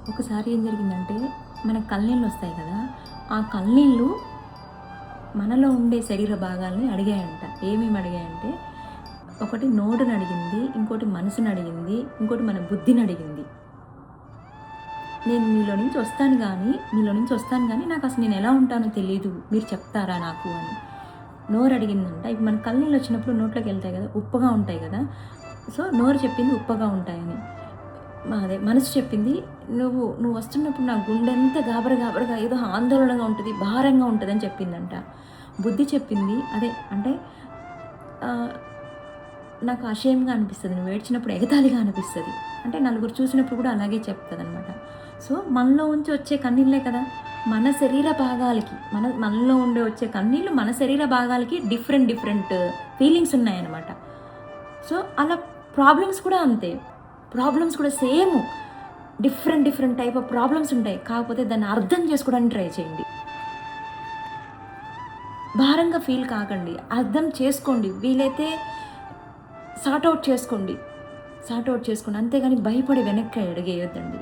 ఒకసారి ఏం జరిగిందంటే, మనకు కళ్ళనీళ్ళు వస్తాయి కదా! ఆ కళ్ళనీళ్ళు మనలో ఉండే శరీర భాగాల్ని అడిగాయంట. ఏమేమి అడిగాయంటే, ఒకటి నోరుని అడిగింది, ఇంకోటి మనసుని అడిగింది, ఇంకోటి మన బుద్ధిని అడిగింది. నేను మీలో నుంచి వస్తాను గానీ నాకసలు నేను ఎలా ఉంటానో తెలీదు. మీరు చెప్తారా నాకు అని. నోరు అడిగిందంట. ఇప్పుడు మన కళ్ళనీళ్ళు వచ్చినప్పుడు నోట్లోకి వెళ్తాయి కదా! ఉప్పగా ఉంటాయి కదా! సో, నోరు చెప్పింది ఉప్పగా ఉంటాయని. మనసు చెప్పింది నువ్వు వస్తున్నప్పుడు నా గుండెంతా గాబరగా ఏదో ఆందోళనగా ఉంటది, భారంగా ఉంటదని చెప్పిందంట. బుద్ధి చెప్పింది అంటే నాకు అసహ్యంగా అనిపిస్తది. నువ్వు ఏడ్చినప్పుడు ఎగతాళిగా అనిపిస్తది. అంటే నలుగురు చూసినప్పుడు కూడా అలాగే చెప్తదనమాట. సో, మనలో ఉంచి వచ్చే కన్నీళ్ళే కదా! మన శరీర భాగాలకి మనలో ఉండే వచ్చే కన్నీళ్ళు మన శరీర భాగాలకి డిఫరెంట్ ఫీలింగ్స్ ఉన్నాయన్నమాట. సో, అలా ప్రాబ్లమ్స్ కూడా అంతే. ప్రాబ్లమ్స్ కూడా same different type of problems ఉంటాయి. కాకపోతే దాన్ని అర్థం చేసుకోవడానికి ట్రై చేయండి. భారంగా ఫీల్ కాకండి. అర్థం చేసుకోండి. వీలైతే సార్ట్ అవుట్ చేసుకోండి. అంతేగాని భయపడి వెనక్కి అడిగేయొద్దండి.